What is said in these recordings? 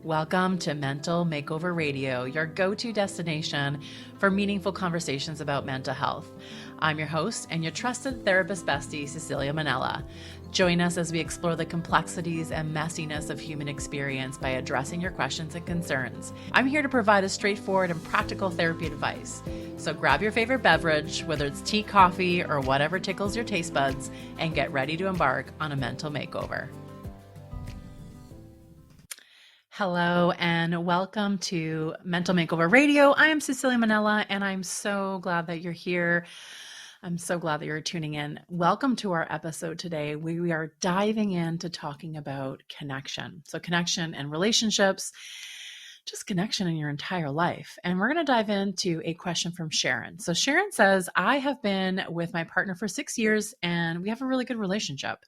Welcome to Mental Makeover Radio, your go-to destination for meaningful conversations about mental health. I'm your host and your trusted therapist bestie, Cecilia Manella. Join us as we explore the complexities and messiness of human experience by addressing your questions and concerns. I'm here to provide a straightforward and practical therapy advice. So grab your favorite beverage, whether it's tea, coffee, or whatever tickles your taste buds, and get ready to embark on a mental makeover. Hello and welcome to Mental Makeover Radio. I am Cecilia Manella and I'm so glad that you're here. I'm so glad that you're tuning in. Welcome to our episode today. We are diving into talking about connection. So connection and relationships, just connection in your entire life. And we're going to dive into a question from Sharon. So Sharon says, I have been with my partner for 6 years and we have a really good relationship.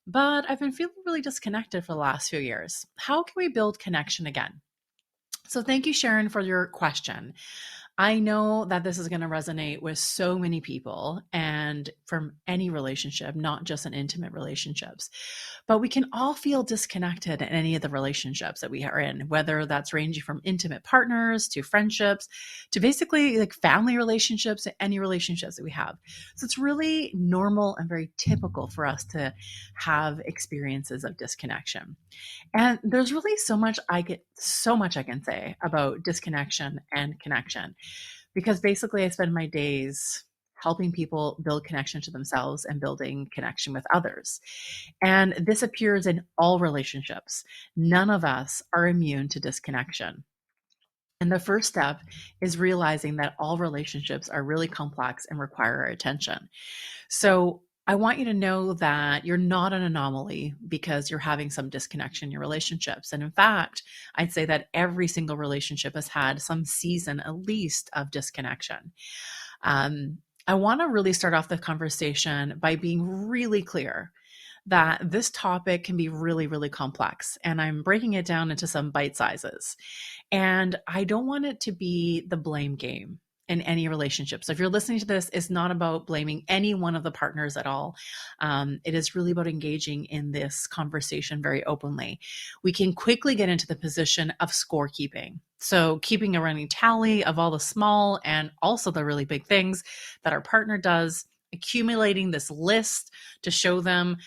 But I've been feeling really disconnected for the last few years. How can we build connection again? So thank you, Sharon, for your question. I know that this is going to resonate with so many people and from any relationship, not just in intimate relationships. But we can all feel disconnected in any of the relationships that we are in, whether that's ranging from intimate partners to friendships to basically like family relationships, any relationships that we have. So it's really normal and very typical for us to have experiences of disconnection. And there's really so much I can say about disconnection and connection, because basically I spend my days helping people build connection to themselves and building connection with others. And this appears in all relationships. None of us are immune to disconnection. And the first step is realizing that all relationships are really complex and require our attention. So I want you to know that you're not an anomaly because you're having some disconnection in your relationships. And in fact, I'd say that every single relationship has had some season, at least, of disconnection. I want to really start off the conversation by being really clear that this topic can be really, really complex. And I'm breaking it down into some bite sizes. And I don't want it to be the blame game in any relationship. So if you're listening to this, it's not about blaming any one of the partners at all. It is really about engaging in this conversation very openly. We can quickly get into the position of scorekeeping. So keeping a running tally of all the small and also the really big things that our partner does, accumulating this list to show them,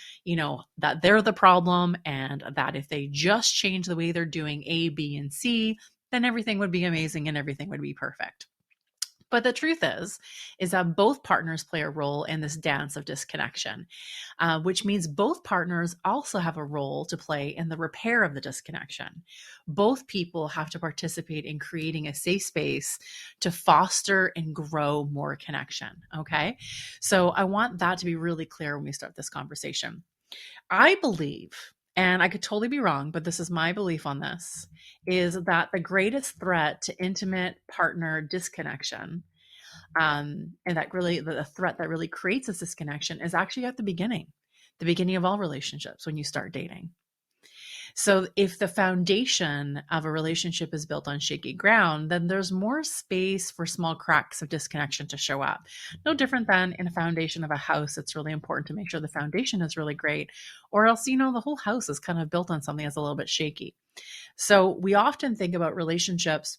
that they're the problem and that if they just change the way they're doing A, B, and C, then everything would be amazing and everything would be perfect. But the truth is that both partners play a role in this dance of disconnection, which means both partners also have a role to play in the repair of the disconnection. Both people have to participate in creating a safe space to foster and grow more connection. Okay. So I want that to be really clear when we start this conversation. I believe, and I could totally be wrong, but this is my belief on this, is that the greatest threat to intimate partner disconnection, and that really the threat that really creates this disconnection is actually at the beginning of all relationships when you start dating. So if the foundation of a relationship is built on shaky ground, then there's more space for small cracks of disconnection to show up. No different than in a foundation of a house. It's really important to make sure the foundation is really great, or else, the whole house is kind of built on something that's a little bit shaky. So we often think about relationships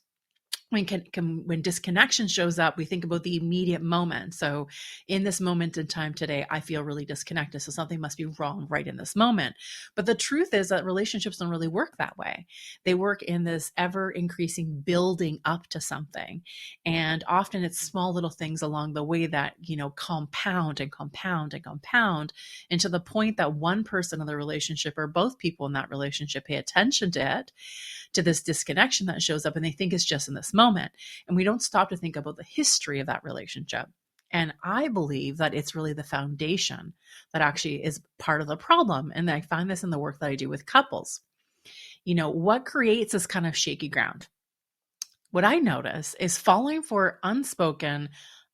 when disconnection shows up, we think about the immediate moment. So in this moment in time today, I feel really disconnected. So something must be wrong right in this moment. But the truth is that relationships don't really work that way. They work in this ever increasing building up to something. And often it's small little things along the way that, compound and compound and compound into the point that one person in the relationship or both people in that relationship pay attention to this disconnection that shows up and they think it's just in this moment. And we don't stop to think about the history of that relationship. And I believe that it's really the foundation that actually is part of the problem. And I find this in the work that I do with couples. What creates this kind of shaky ground? What I notice is falling for unspoken,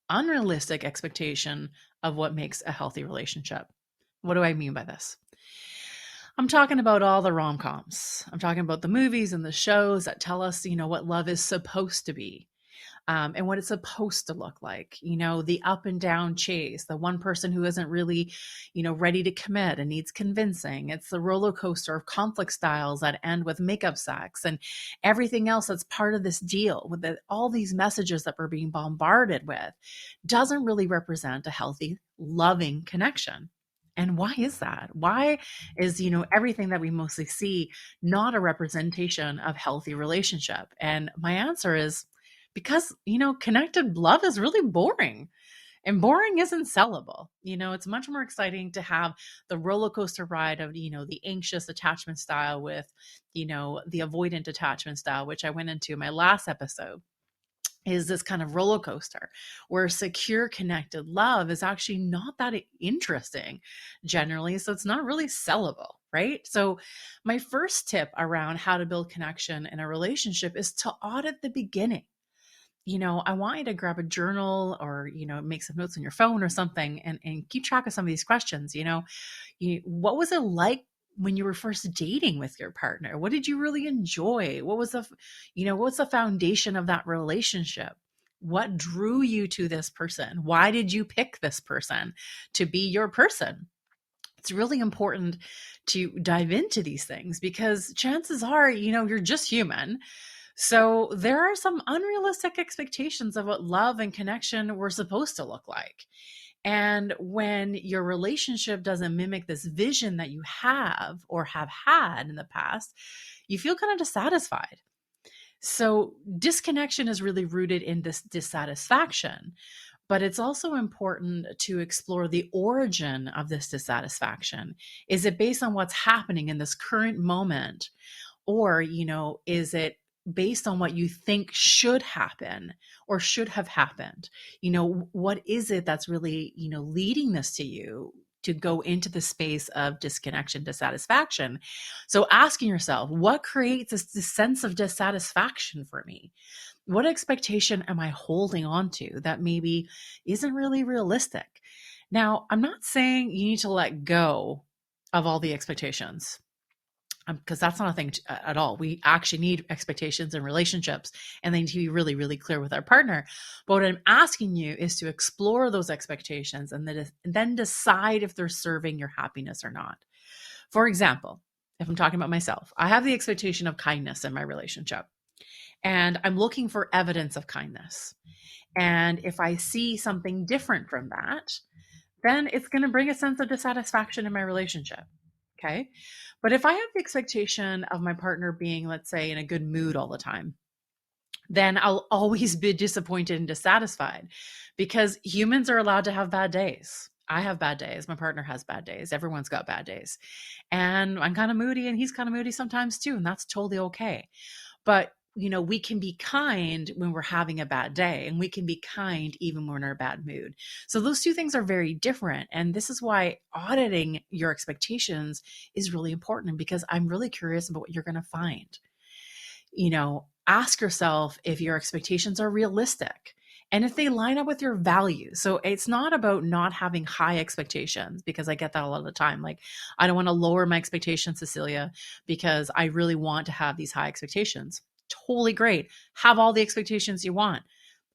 unrealistic expectation of what makes a healthy relationship. What do I mean by this? I'm talking about all the rom-coms. I'm talking about the movies and the shows that tell us, what love is supposed to be. and what it's supposed to look like. The up and down chase, the one person who isn't really, ready to commit and needs convincing. It's the roller coaster of conflict styles that end with makeup sex and everything else that's part of this deal with all these messages that we're being bombarded with doesn't really represent a healthy, loving connection. And why is that? Why is, everything that we mostly see not a representation of healthy relationship? And my answer is because, connected love is really boring. And boring isn't sellable. It's much more exciting to have the roller coaster ride of, the anxious attachment style with, the avoidant attachment style, which I went into in my last episode. Is this kind of roller coaster where secure connected love is actually not that interesting generally. So it's not really sellable, right? So my first tip around how to build connection in a relationship is to audit the beginning. I want you to grab a journal or, make some notes on your phone or something and keep track of some of these questions. What was it like when you were first dating with your partner? What did you really enjoy? What's the foundation of that relationship? What drew you to this person? Why did you pick this person to be your person? It's really important to dive into these things because chances are, you're just human. So there are some unrealistic expectations of what love and connection were supposed to look like. And when your relationship doesn't mimic this vision that you have or have had in the past, you feel kind of dissatisfied. So disconnection is really rooted in this dissatisfaction, but it's also important to explore the origin of this dissatisfaction. Is it based on what's happening in this current moment? Or, is it based on what you think should happen or should have happened? What is it that's really, leading this to you to go into the space of disconnection, dissatisfaction? So asking yourself, what creates this sense of dissatisfaction for me? What expectation am I holding on to that maybe isn't really realistic? Now, I'm not saying you need to let go of all the expectations, because that's not a thing at all. We actually need expectations in relationships, and they need to be really, really clear with our partner. But what I'm asking you is to explore those expectations and then decide if they're serving your happiness or not. For example, if I'm talking about myself, I have the expectation of kindness in my relationship, and I'm looking for evidence of kindness. And if I see something different from that, then it's going to bring a sense of dissatisfaction in my relationship. Okay. But if I have the expectation of my partner being, let's say, in a good mood all the time, then I'll always be disappointed and dissatisfied because humans are allowed to have bad days. I have bad days. My partner has bad days. Everyone's got bad days. And I'm kind of moody and he's kind of moody sometimes too. And that's totally okay. But we can be kind when we're having a bad day, and we can be kind even when we're in a bad mood. So those two things are very different. And this is why auditing your expectations is really important, because I'm really curious about what you're going to find. Ask yourself if your expectations are realistic and if they line up with your values. So it's not about not having high expectations, because I get that a lot of the time. Like, I don't want to lower my expectations, Cecilia, because I really want to have these high expectations. Totally great. Have all the expectations you want.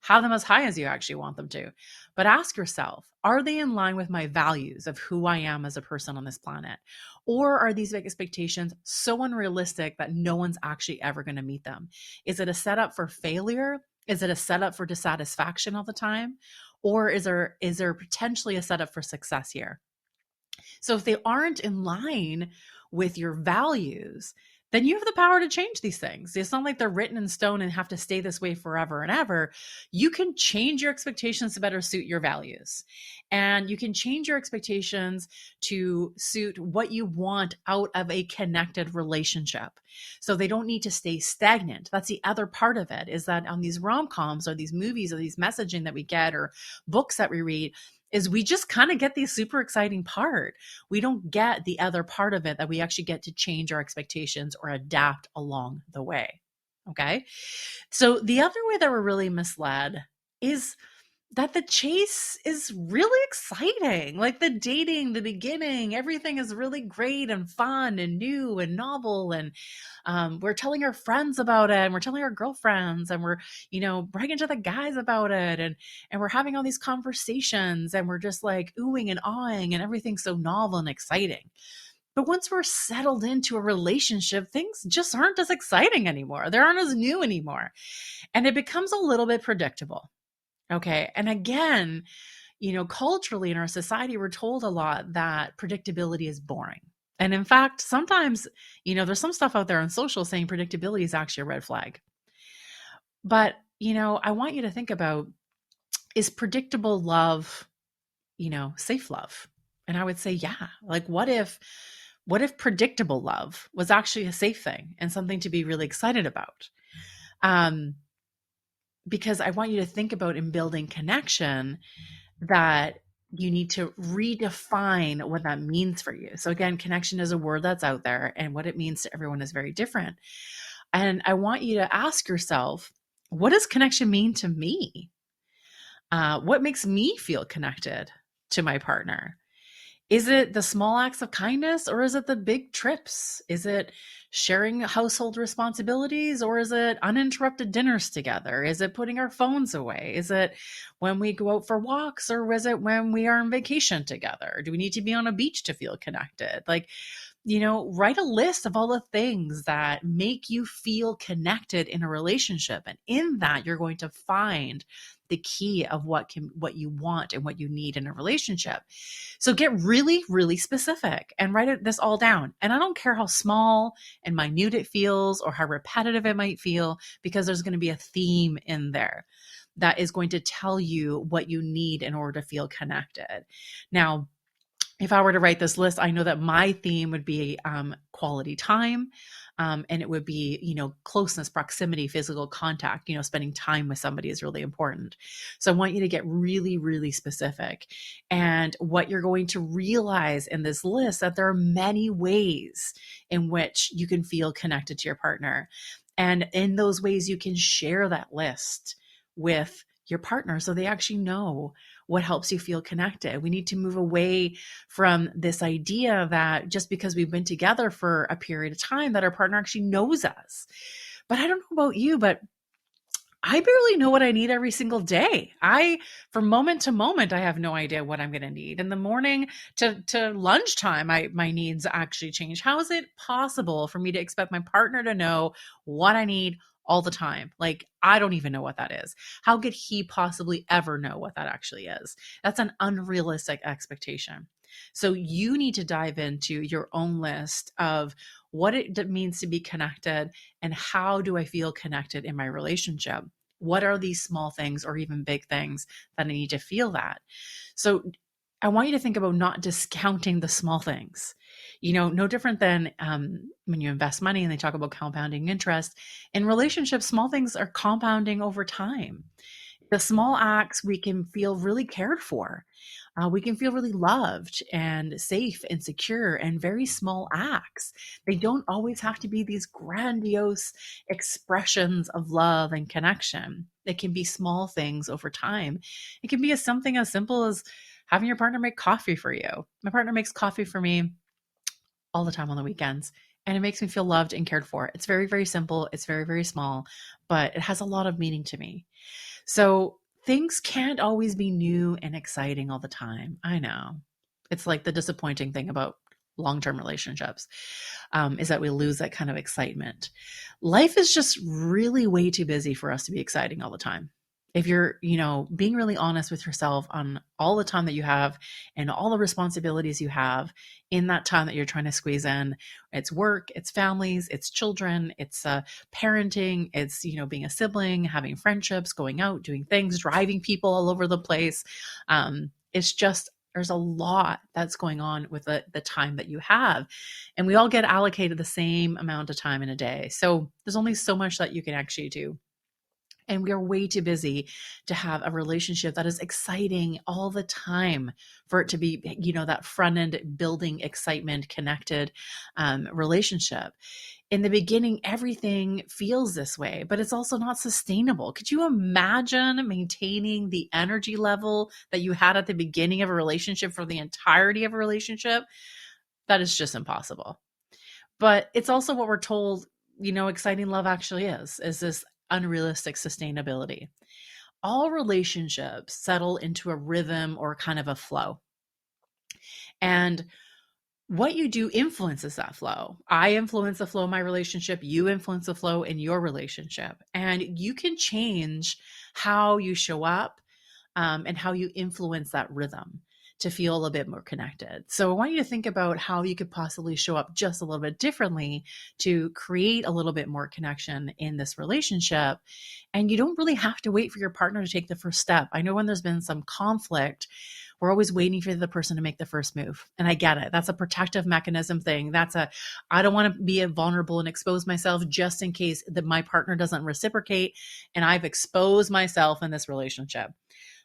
Have them as high as you actually want them to. But ask yourself, are they in line with my values of who I am as a person on this planet? Or are these expectations so unrealistic that no one's actually ever going to meet them? Is it a setup for failure? Is it a setup for dissatisfaction all the time? Or is there potentially a setup for success here? So if they aren't in line with your values, then you have the power to change these things. It's not like they're written in stone and have to stay this way forever and ever. You can change your expectations to better suit your values. And you can change your expectations to suit what you want out of a connected relationship. So they don't need to stay stagnant. That's the other part of it, is that on these rom-coms or these movies or these messaging that we get or books that we read, is we just kind of get the super exciting part. We don't get the other part of it, that we actually get to change our expectations or adapt along the way. Okay. So the other way that we're really misled is that the chase is really exciting. Like the dating, the beginning, everything is really great and fun and new and novel. And we're telling our friends about it, and we're telling our girlfriends, and we're, bragging to the guys about it. And we're having all these conversations, and we're just like oohing and awing, and everything's so novel and exciting. But once we're settled into a relationship, things just aren't as exciting anymore. They aren't as new anymore. And it becomes a little bit predictable. Okay. And again, culturally in our society, we're told a lot that predictability is boring. And in fact, sometimes, there's some stuff out there on social saying predictability is actually a red flag. But, I want you to think about, is predictable love, safe love? And I would say, yeah. Like, what if predictable love was actually a safe thing and something to be really excited about? Because I want you to think about, in building connection, that you need to redefine what that means for you. So again, connection is a word that's out there, and what it means to everyone is very different. And I want you to ask yourself, what does connection mean to me? What makes me feel connected to my partner? Is it the small acts of kindness, or is it the big trips? Is it sharing household responsibilities, or is it uninterrupted dinners together? Is it putting our phones away? Is it when we go out for walks, or is it when we are on vacation together? Do we need to be on a beach to feel connected? Like, write a list of all the things that make you feel connected in a relationship. And in that, you're going to find the key of what you want and what you need in a relationship. So get really, really specific and write this all down. And I don't care how small and minute it feels or how repetitive it might feel, because there's going to be a theme in there that is going to tell you what you need in order to feel connected. Now, if I were to write this list, I know that my theme would be quality time. And it would be, closeness, proximity, physical contact, spending time with somebody is really important. So I want you to get really, really specific. And what you're going to realize in this list, that there are many ways in which you can feel connected to your partner. And in those ways, you can share that list with your partner so they actually know what helps you feel connected. We need to move away from this idea that just because we've been together for a period of time, that our partner actually knows us. But I don't know about you, but I barely know what I need every single day. From moment to moment, I have no idea what I'm going to need. In the morning to lunchtime, my needs actually change. How is it possible for me to expect my partner to know what I need all the time? Like, I don't even know what that is. How could he possibly ever know what that actually is? That's an unrealistic expectation. So you need to dive into your own list of what it means to be connected, and how do I feel connected in my relationship? What are these small things or even big things that I need to feel that? So I want you to think about not discounting the small things. No different than when you invest money and they talk about compounding interest. In relationships, small things are compounding over time. The small acts, we can feel really cared for. We can feel really loved and safe and secure, and very small acts. They don't always have to be these grandiose expressions of love and connection. It can be small things over time. It can be something as simple as having your partner make coffee for you. My partner makes coffee for me all the time on the weekends, and it makes me feel loved and cared for. It's very, very simple. It's very, very small, but it has a lot of meaning to me. So things can't always be new and exciting all the time. I know. It's like the disappointing thing about long-term relationships, is that we lose that kind of excitement. Life is just really way too busy for us to be exciting all the time. If you're, being really honest with yourself on all the time that you have and all the responsibilities you have in that time that you're trying to squeeze in, it's work, it's families, it's children, it's parenting, it's, being a sibling, having friendships, going out, doing things, driving people all over the place. It's just, there's a lot that's going on with the time that you have. And we all get allocated the same amount of time in a day. So there's only so much that you can actually do. And we are way too busy to have a relationship that is exciting all the time for it to be, that front end building excitement, connected relationship. in the beginning, everything feels this way, but it's also not sustainable. Could you imagine maintaining the energy level that you had at the beginning of a relationship for the entirety of a relationship? That is just impossible. But it's also what we're told, exciting love actually is this unrealistic sustainability. All relationships settle into a rhythm or kind of a flow. And what you do influences that flow. I influence the flow of my relationship. You influence the flow in your relationship. And you can change how you show up and how you influence that rhythm to feel a bit more connected. So I want you to think about how you could possibly show up just a little bit differently to create a little bit more connection in this relationship. And you don't really have to wait for your partner to take the first step. I know when there's been some conflict, we're always waiting for the person to make the first move. And I get it. That's a protective mechanism thing. I don't want to be vulnerable and expose myself just in case that my partner doesn't reciprocate and I've exposed myself in this relationship.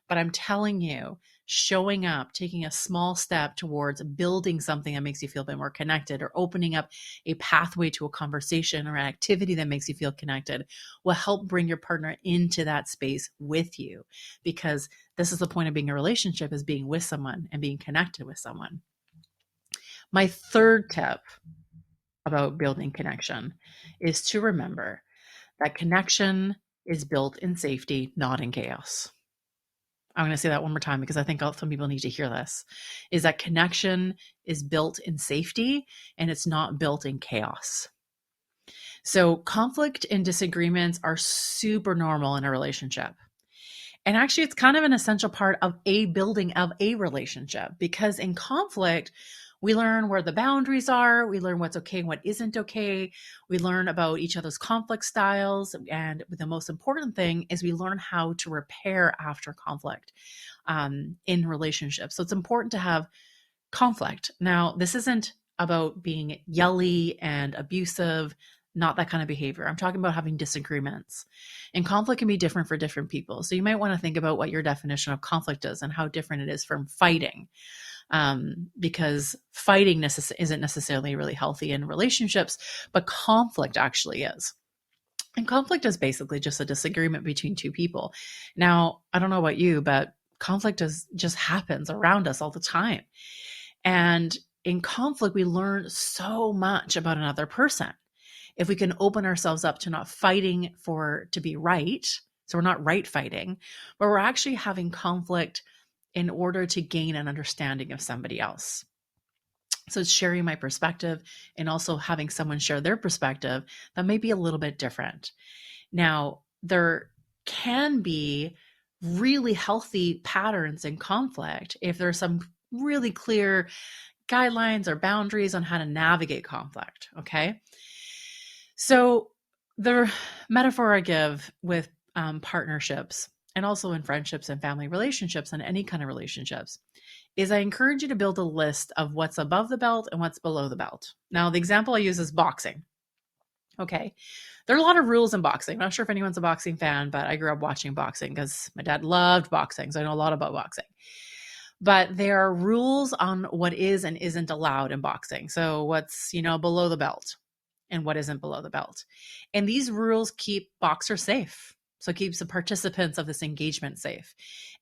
But I'm telling you, showing up, taking a small step towards building something that makes you feel a bit more connected, or opening up a pathway to a conversation or an activity that makes you feel connected, will help bring your partner into that space with you. Because this is the point of being a relationship, is being with someone and being connected with someone. My third tip about building connection is to remember that connection is built in safety, not in chaos. I'm going to say that one more time because I think some people need to hear this, is that connection is built in safety and it's not built in chaos. So conflict and disagreements are super normal in a relationship. And actually, it's kind of an essential part of a building of a relationship, because in conflict, we learn where the boundaries are. We learn what's okay and what isn't okay. We learn about each other's conflict styles. And the most important thing is we learn how to repair after conflict in relationships. So it's important to have conflict. Now, this isn't about being yelly and abusive, not that kind of behavior. I'm talking about having disagreements. And conflict can be different for different people. So you might want to think about what your definition of conflict is and how different it is from fighting. Because fighting isn't necessarily really healthy in relationships, but conflict actually is. And conflict is basically just a disagreement between two people. Now, I don't know about you, but conflict just happens around us all the time. And in conflict, we learn so much about another person. If we can open ourselves up to not fighting to be right, so we're not right fighting, but we're actually having conflict in order to gain an understanding of somebody else. So it's sharing my perspective and also having someone share their perspective that may be a little bit different. Now, there can be really healthy patterns in conflict if there's some really clear guidelines or boundaries on how to navigate conflict, okay? So the metaphor I give with partnerships, and also in friendships and family relationships and any kind of relationships, is I encourage you to build a list of what's above the belt and what's below the belt. Now, the example I use is boxing. Okay. There are a lot of rules in boxing. I'm not sure if anyone's a boxing fan, but I grew up watching boxing because my dad loved boxing. So I know a lot about boxing. But there are rules on what is and isn't allowed in boxing. So what's, below the belt and what isn't below the belt. And these rules keep boxers safe. So it keeps the participants of this engagement safe.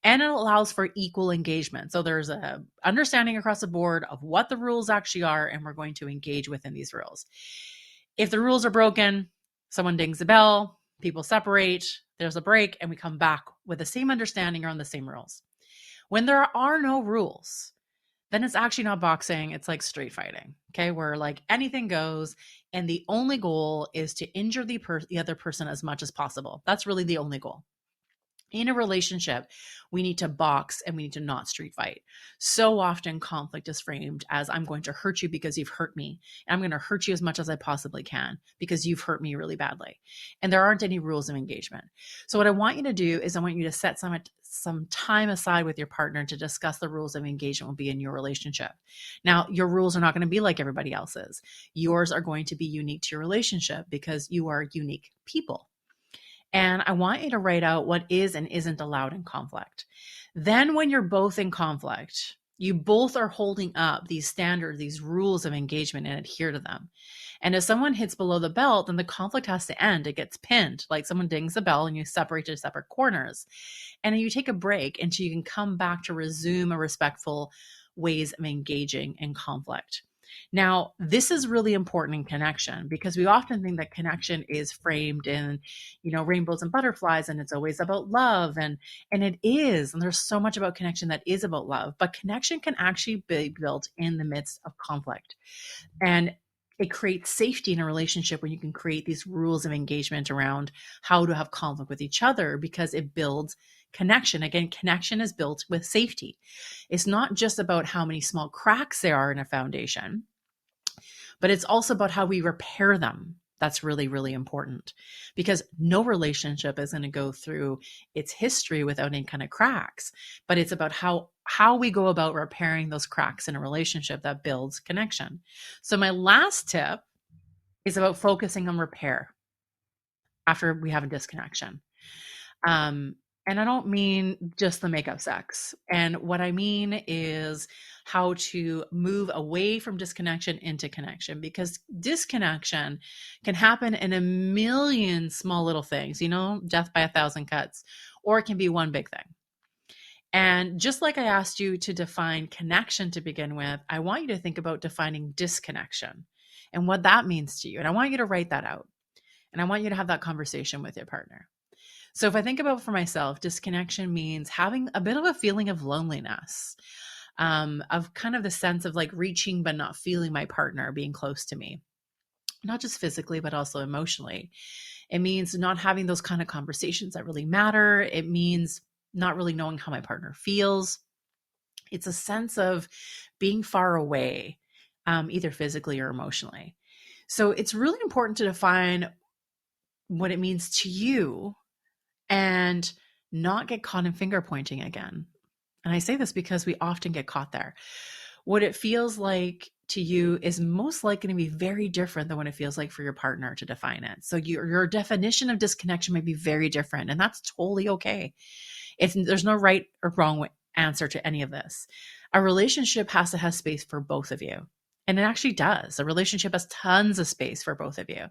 And it allows for equal engagement. So there's a understanding across the board of what the rules actually are, and we're going to engage within these rules. If the rules are broken, someone dings the bell, people separate, there's a break, and we come back with the same understanding or on the same rules. When there are no rules, then it's actually not boxing. It's like street fighting, okay? Where like anything goes, and the only goal is to injure the other person as much as possible. That's really the only goal. In a relationship, we need to box and we need to not street fight. So often conflict is framed as, I'm going to hurt you because you've hurt me. And I'm going to hurt you as much as I possibly can because you've hurt me really badly. And there aren't any rules of engagement. So what I want you to do is I want you to set some time aside with your partner to discuss the rules of engagement will be in your relationship. Now, your rules are not going to be like everybody else's. Yours are going to be unique to your relationship because you are unique people. And I want you to write out what is and isn't allowed in conflict. Then when you're both in conflict, You both are holding up these standards, these rules of engagement, and adhere to them. And if someone hits below the belt, then the conflict has to end. It gets pinned, like someone dings the bell and you separate to separate corners. And then you take a break until you can come back to resume a respectful ways of engaging in conflict. Now, this is really important in connection because we often think that connection is framed in, rainbows and butterflies, and it's always about love, and it is. And there's so much about connection that is about love, but connection can actually be built in the midst of conflict. And it creates safety in a relationship when you can create these rules of engagement around how to have conflict with each other, because it builds connection. Again, connection is built with safety. It's not just about how many small cracks there are in a foundation, but it's also about how we repair them. That's really, really important, because no relationship is going to go through its history without any kind of cracks, but it's about how we go about repairing those cracks in a relationship that builds connection. So my last tip is about focusing on repair after we have a disconnection. And I don't mean just the makeup sex. And what I mean is how to move away from disconnection into connection, because disconnection can happen in a million small little things, death by a thousand cuts, or it can be one big thing. And just like I asked you to define connection to begin with, I want you to think about defining disconnection and what that means to you. And I want you to write that out. And I want you to have that conversation with your partner. So if I think about for myself, disconnection means having a bit of a feeling of loneliness, of kind of the sense of like reaching but not feeling my partner being close to me, not just physically, but also emotionally. It means not having those kind of conversations that really matter. It means not really knowing how my partner feels. It's a sense of being far away, either physically or emotionally. So it's really important to define what it means to you and not get caught in finger pointing again. And I say this because we often get caught there. What it feels like to you is most likely to be very different than what it feels like for your partner to define it. So your definition of disconnection might be very different, and that's totally okay. There's no right or wrong answer to any of this. A relationship has to have space for both of you. And it actually does. A relationship has tons of space for both of you.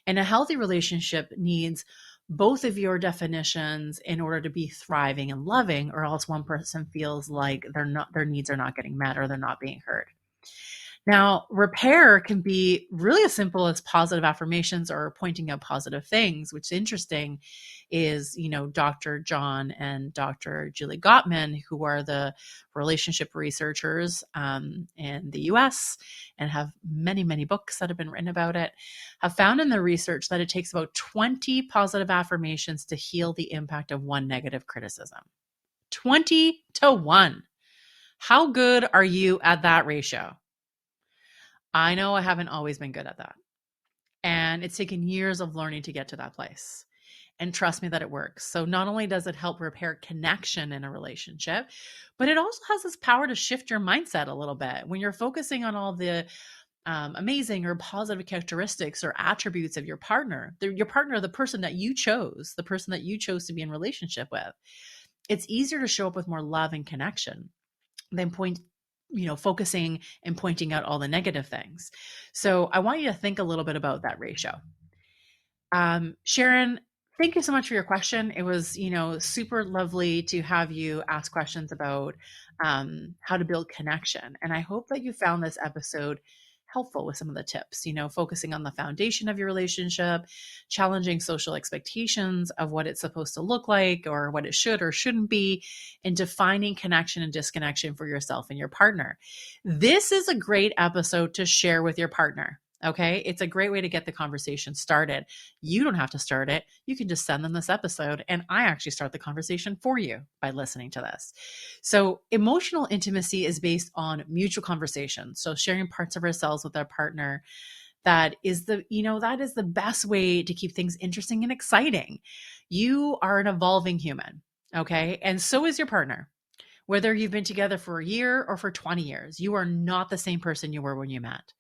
And a healthy relationship needs both of your definitions in order to be thriving and loving, or else one person feels like their needs are not getting met or they're not being heard. Now, repair can be really as simple as positive affirmations or pointing out positive things, which is interesting is, Dr. John and Dr. Julie Gottman, who are the relationship researchers in the US and have many, many books that have been written about it, have found in the research that it takes about 20 positive affirmations to heal the impact of one negative criticism. 20 to 1. How good are you at that ratio? I know I haven't always been good at that. And it's taken years of learning to get to that place. And trust me that it works. So not only does it help repair connection in a relationship, but it also has this power to shift your mindset a little bit. When you're focusing on all the amazing or positive characteristics or attributes of your partner, the person that you chose, to be in relationship with, it's easier to show up with more love and connection than focusing and pointing out all the negative things. So I want you to think a little bit about that ratio. Sharon, thank you so much for your question. It was, super lovely to have you ask questions about how to build connection. And I hope that you found this episode helpful with some of the tips, focusing on the foundation of your relationship, challenging social expectations of what it's supposed to look like or what it should or shouldn't be, and defining connection and disconnection for yourself and your partner. This is a great episode to share with your partner. Okay. It's a great way to get the conversation started. You don't have to start it. You can just send them this episode, and I actually start the conversation for you by listening to this. So emotional intimacy is based on mutual conversation. So sharing parts of ourselves with our partner, that is the best way to keep things interesting and exciting. You are an evolving human. Okay. And so is your partner. Whether you've been together for a year or for 20 years, you are not the same person you were when you met.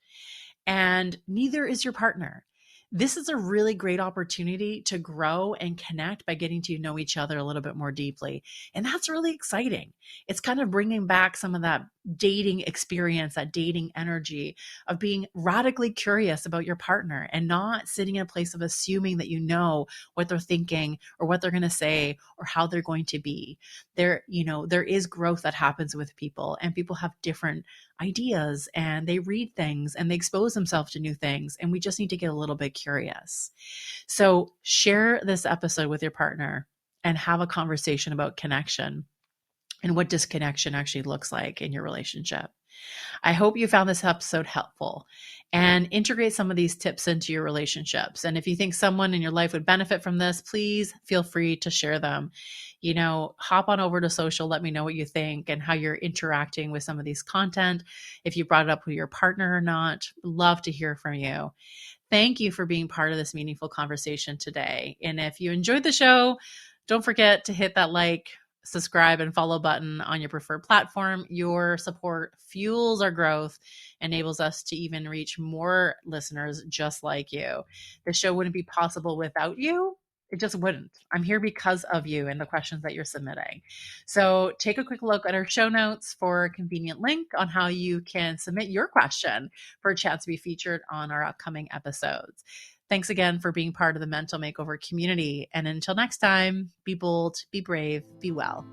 And neither is your partner. this is a really great opportunity to grow and connect by getting to know each other a little bit more deeply. And that's really exciting. It's kind of bringing back some of that dating experience, that dating energy of being radically curious about your partner and not sitting in a place of assuming that you know what they're thinking or what they're going to say or how they're going to be. There is growth that happens with people, and people have different ideas and they read things and they expose themselves to new things. And we just need to get a little bit curious. So share this episode with your partner and have a conversation about connection and what disconnection actually looks like in your relationship. I hope you found this episode helpful and integrate some of these tips into your relationships. And if you think someone in your life would benefit from this, please feel free to share them. Hop on over to social, let me know what you think and how you're interacting with some of these content. If you brought it up with your partner or not, love to hear from you. Thank you for being part of this meaningful conversation today. And if you enjoyed the show, don't forget to hit that like, subscribe, and follow button on your preferred platform. Your support fuels our growth, enables us to even reach more listeners just like you. The show wouldn't be possible without you. It just wouldn't. I'm here because of you and the questions that you're submitting. So take a quick look at our show notes for a convenient link on how you can submit your question for a chance to be featured on our upcoming episodes. Thanks again for being part of the Mental Makeover community. And until next time, be bold, be brave, be well.